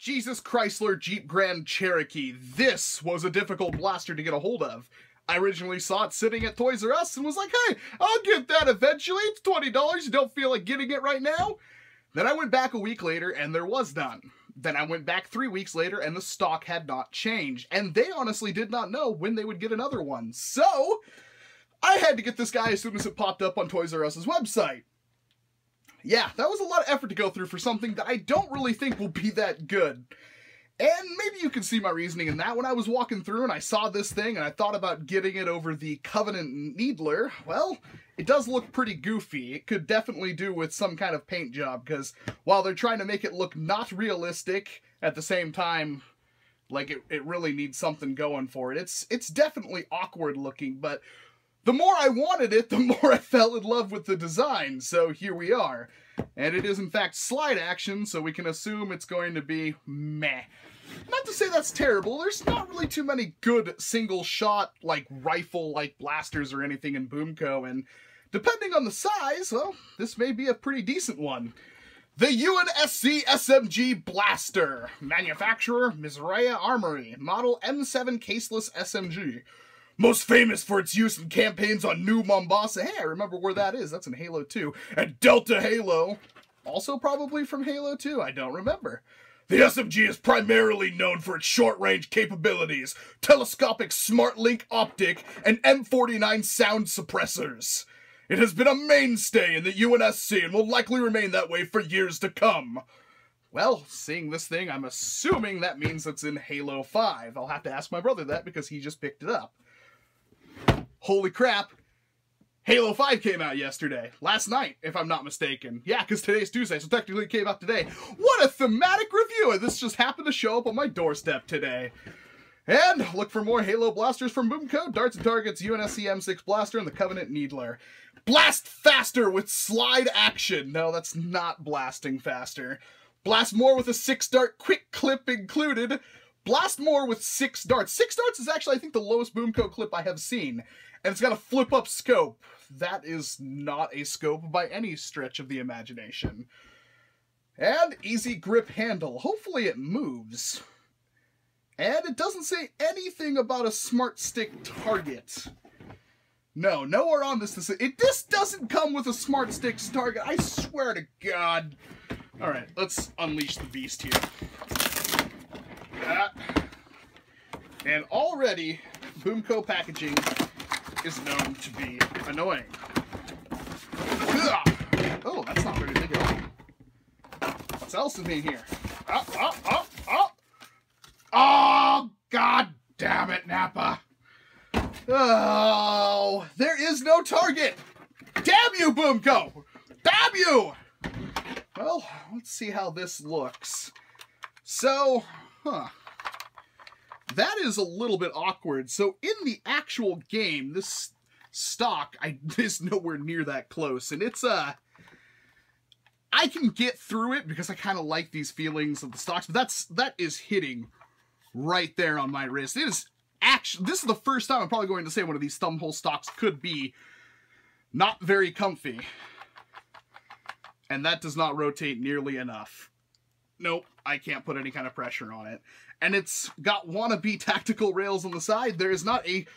Jesus Chrysler Jeep Grand Cherokee. This was a difficult blaster to get a hold of. I originally saw it sitting at Toys R Us and was like, hey, I'll get that eventually. It's $20. You don't feel like getting it right now? Then I went back a week later and there was none. Then I went back 3 weeks later and the stock had not changed. And they honestly did not know when they would get another one. So I had to get this guy as soon as it popped up on Toys R Us's website. Yeah, that was a lot of effort to go through for something that I don't really think will be that good. And maybe you can see my reasoning in that. When I was walking through and I saw this thing and I thought about getting it over the Covenant Needler, well, it does look pretty goofy. It could definitely do with some kind of paint job, because while they're trying to make it look not realistic, at the same time, like, it really needs something going for it. It's definitely awkward looking, but the more I wanted it, the more I fell in love with the design, so here we are. And it is in fact slide action, so we can assume it's going to be meh. Not to say that's terrible, there's not really too many good single-shot, like, rifle-like blasters or anything in BOOMco, and depending on the size, well, this may be a pretty decent one. The UNSC SMG Blaster. Manufacturer, Mizraya Armory. Model M7 Caseless SMG. Most famous for its use in campaigns on New Mombasa. Hey, I remember where that is. That's in Halo 2. And Delta Halo. Also probably from Halo 2. I don't remember. The SMG is primarily known for its short-range capabilities, telescopic smart-link optic, and M49 sound suppressors. It has been a mainstay in the UNSC and will likely remain that way for years to come. Well, seeing this thing, I'm assuming that means it's in Halo 5. I'll have to ask my brother that because he just picked it up. Holy crap, Halo 5 came out yesterday. Last night, if I'm not mistaken. Yeah, because today's Tuesday, so technically it came out today. What a thematic review, and this just happened to show up on my doorstep today. And look for more Halo blasters from BOOMco, Darts and Targets, UNSC M6 Blaster, and the Covenant Needler. Blast faster with slide action. No, that's not blasting faster. Blast more with a 6-dart quick clip included. Blast more with 6 darts. 6 darts is actually, I think, the lowest BOOMco clip I have seen. And it's got a flip-up scope. That is not a scope by any stretch of the imagination. And easy grip handle. Hopefully it moves. And it doesn't say anything about a smart stick target. No, nowhere on this this doesn't come with a smart stick target. I swear to God. Alright, let's unleash the beast here. And already, BOOMco packaging is known to be annoying. Oh, that's not very big at all. What's else in here? Oh, God damn it, Nappa. Oh, there is no target. Damn you, BOOMco. Damn you. Well, let's see how this looks. So, that is a little bit awkward. So in the actual game, this stock is nowhere near that close. And it's, I can get through it because I kind of like these feelings of the stocks. But that is hitting right there on my wrist. It is actually, this is the first time I'm probably going to say one of these thumbhole stocks could be not very comfy. And that does not rotate nearly enough. Nope, I can't put any kind of pressure on it. And it's got wannabe tactical rails on the side. There is not a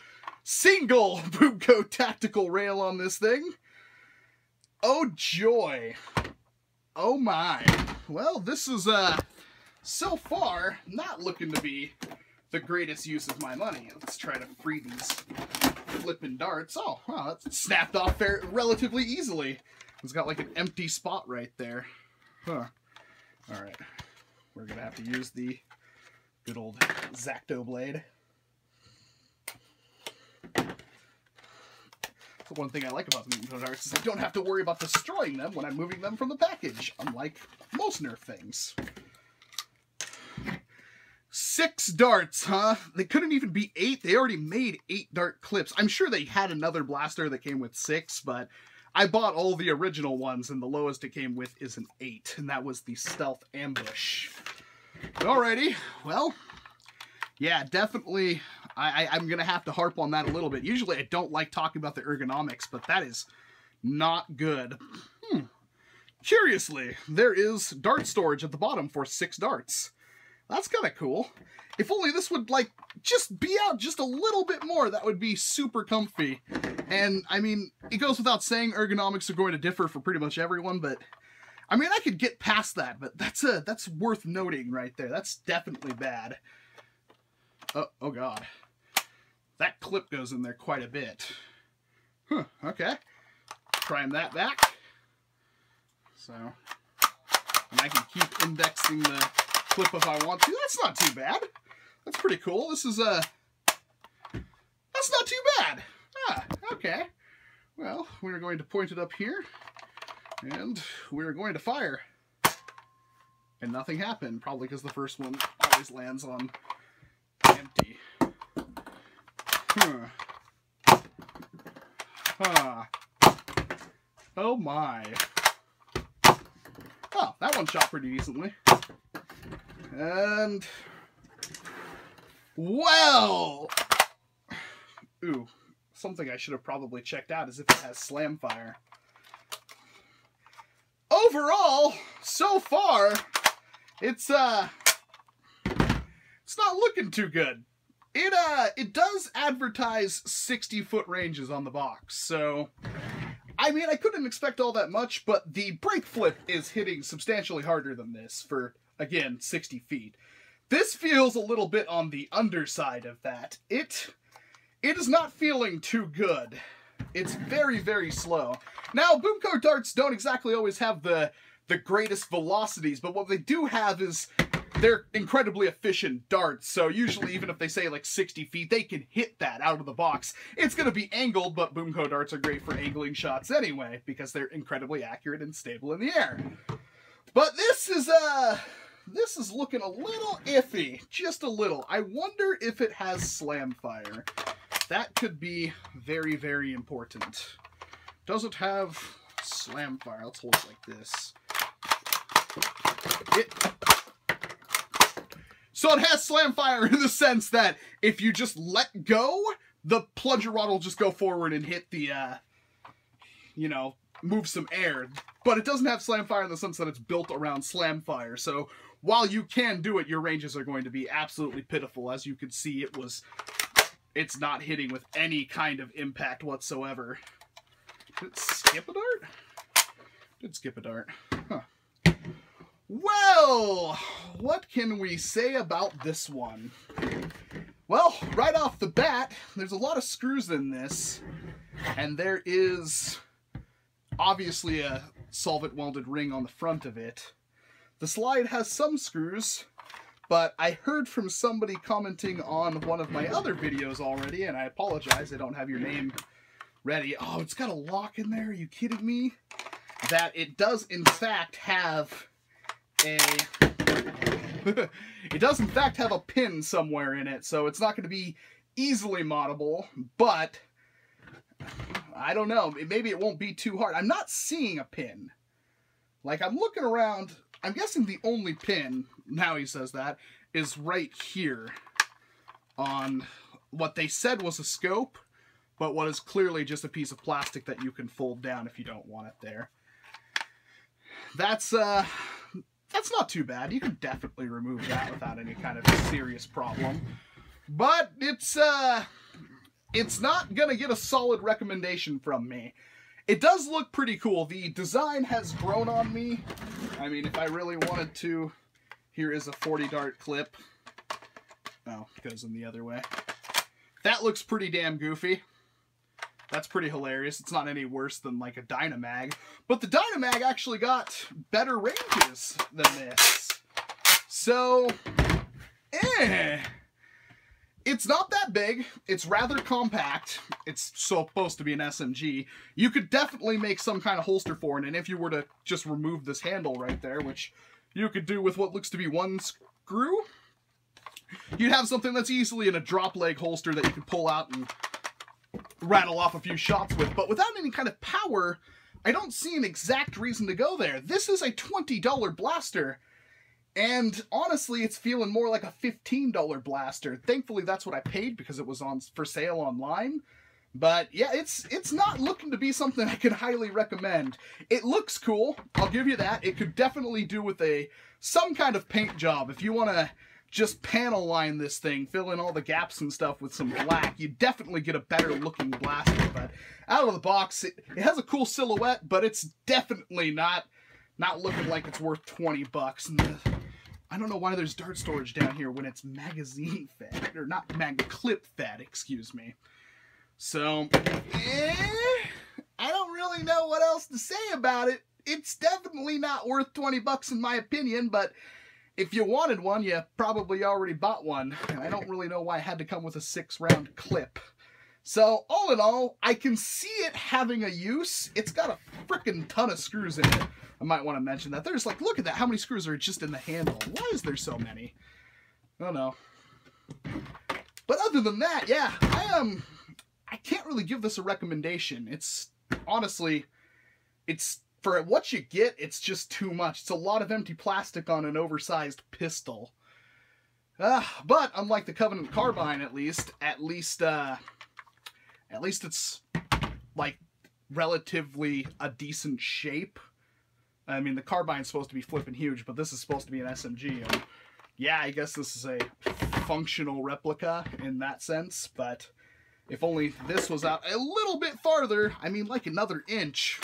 single BOOMco tactical rail on this thing. Oh joy. Oh my. Well, this is, so far, not looking to be the greatest use of my money. Let's try to free these flippin' darts. Oh, wow, that snapped off relatively easily. It's got like an empty spot right there. Huh. Alright. We're gonna have to use the good old Zacto blade. So one thing I like about the BOOMco darts is I don't have to worry about destroying them when I'm moving them from the package, unlike most Nerf things. 6 darts, huh? They couldn't even be 8. They already made 8 dart clips. I'm sure they had another blaster that came with 6, but I bought all the original ones, and the lowest it came with is an 8, and that was the Stealth Ambush. Alrighty, well, yeah, definitely, I'm going to have to harp on that a little bit. Usually I don't like talking about the ergonomics, but that is not good. Curiously, there is dart storage at the bottom for 6 darts. That's kind of cool. If only this would, like, just be out just a little bit more, that would be super comfy. And, I mean, it goes without saying ergonomics are going to differ for pretty much everyone, but, I mean, I could get past that, but that's worth noting right there. That's definitely bad. Oh God. That clip goes in there quite a bit. Huh, okay. Prime that back. So, and I can keep indexing the clip if I want to. That's not too bad. That's pretty cool. This is, that's not too bad. Ah, okay. Well, we're going to point it up here, and we're going to fire. And nothing happened, probably because the first one always lands on empty. Oh my. Oh, that one shot pretty decently. And, well, ooh, something I should have probably checked out is if it has slam fire. Overall, so far, it's not looking too good. It does advertise 60-foot ranges on the box, so, I mean, I couldn't expect all that much, but the brake flip is hitting substantially harder than this for, again, 60 feet. This feels a little bit on the underside of that. It is not feeling too good. It's very, very slow. Now, BOOMco darts don't exactly always have the greatest velocities, but what they do have is they're incredibly efficient darts, so usually even if they say like 60 feet, they can hit that out of the box. It's going to be angled, but BOOMco darts are great for angling shots anyway, because they're incredibly accurate and stable in the air. But this is looking a little iffy, just a little. I wonder if it has slam fire. That could be very, very important. Does it have slam fire? Let's hold it like this. So it has slam fire in the sense that if you just let go, the plunger rod will just go forward and hit the, you know, move some air. But it doesn't have slam fire in the sense that it's built around slam fire. So while you can do it, your ranges are going to be absolutely pitiful. As you can see, it's not hitting with any kind of impact whatsoever. Did it skip a dart? Did skip a dart. Huh. Well, what can we say about this one? Well, right off the bat, there's a lot of screws in this, and there is obviously a solvent welded ring on the front of it. The slide has some screws, but I heard from somebody commenting on one of my other videos already, and I apologize, I don't have your name ready. Oh, it's got a lock in there, are you kidding me? That it does in fact have it does in fact have a pin somewhere in it, so it's not going to be easily moddable, but I don't know, maybe it won't be too hard. I'm not seeing a pin. Like, I'm looking around, I'm guessing the only pin, now he says that, is right here on what they said was a scope, but what is clearly just a piece of plastic that you can fold down if you don't want it there. That's not too bad. You can definitely remove that without any kind of serious problem. But it's not gonna get a solid recommendation from me. It does look pretty cool. The design has grown on me. I mean, if I really wanted to, here is a 40 dart clip. Oh, it goes in the other way. That looks pretty damn goofy. That's pretty hilarious. It's not any worse than like a Dynamag. But the Dynamag actually got better ranges than this. So, it's not that big. It's rather compact. It's supposed to be an SMG. You could definitely make some kind of holster for it. And if you were to just remove this handle right there, which you could do with what looks to be one screw, you'd have something that's easily in a drop leg holster that you could pull out and rattle off a few shots with. But without any kind of power, I don't see an exact reason to go there. This is a $20 blaster, and honestly, it's feeling more like a $15 blaster. Thankfully, that's what I paid because it was for sale online. But yeah, it's not looking to be something I could highly recommend. It looks cool, I'll give you that. It could definitely do with some kind of paint job. If you want to just panel line this thing, fill in all the gaps and stuff with some black, you definitely get a better looking blaster. But out of the box, it has a cool silhouette, but it's definitely not looking like it's worth 20 bucks. And I don't know why there's dart storage down here when it's magazine fed, or not clip fed, excuse me. So, I don't really know what else to say about it. It's definitely not worth 20 bucks in my opinion, but if you wanted one, you probably already bought one. And I don't really know why it had to come with a 6-round clip. So, all in all, I can see it having a use. It's got a frickin' ton of screws in it. I might want to mention that. There's like, look at that, how many screws are just in the handle? Why is there so many? I don't know. But other than that, yeah, I can't really give this a recommendation. It's, honestly, for what you get, it's just too much. It's a lot of empty plastic on an oversized pistol. But unlike the Covenant carbine, at least it's like relatively a decent shape. I mean, the carbine's supposed to be flipping huge, but this is supposed to be an SMG. And yeah, I guess this is a functional replica in that sense, but if only this was out a little bit farther, I mean like another inch,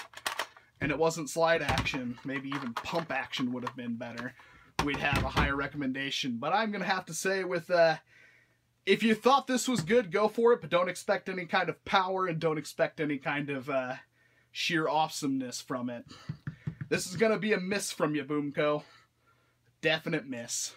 and it wasn't slide action, maybe even pump action would have been better, we'd have a higher recommendation. But I'm going to have to say with, if you thought this was good, go for it, but don't expect any kind of power and don't expect any kind of sheer awesomeness from it. This is going to be a miss from you, BOOMco. Definite miss.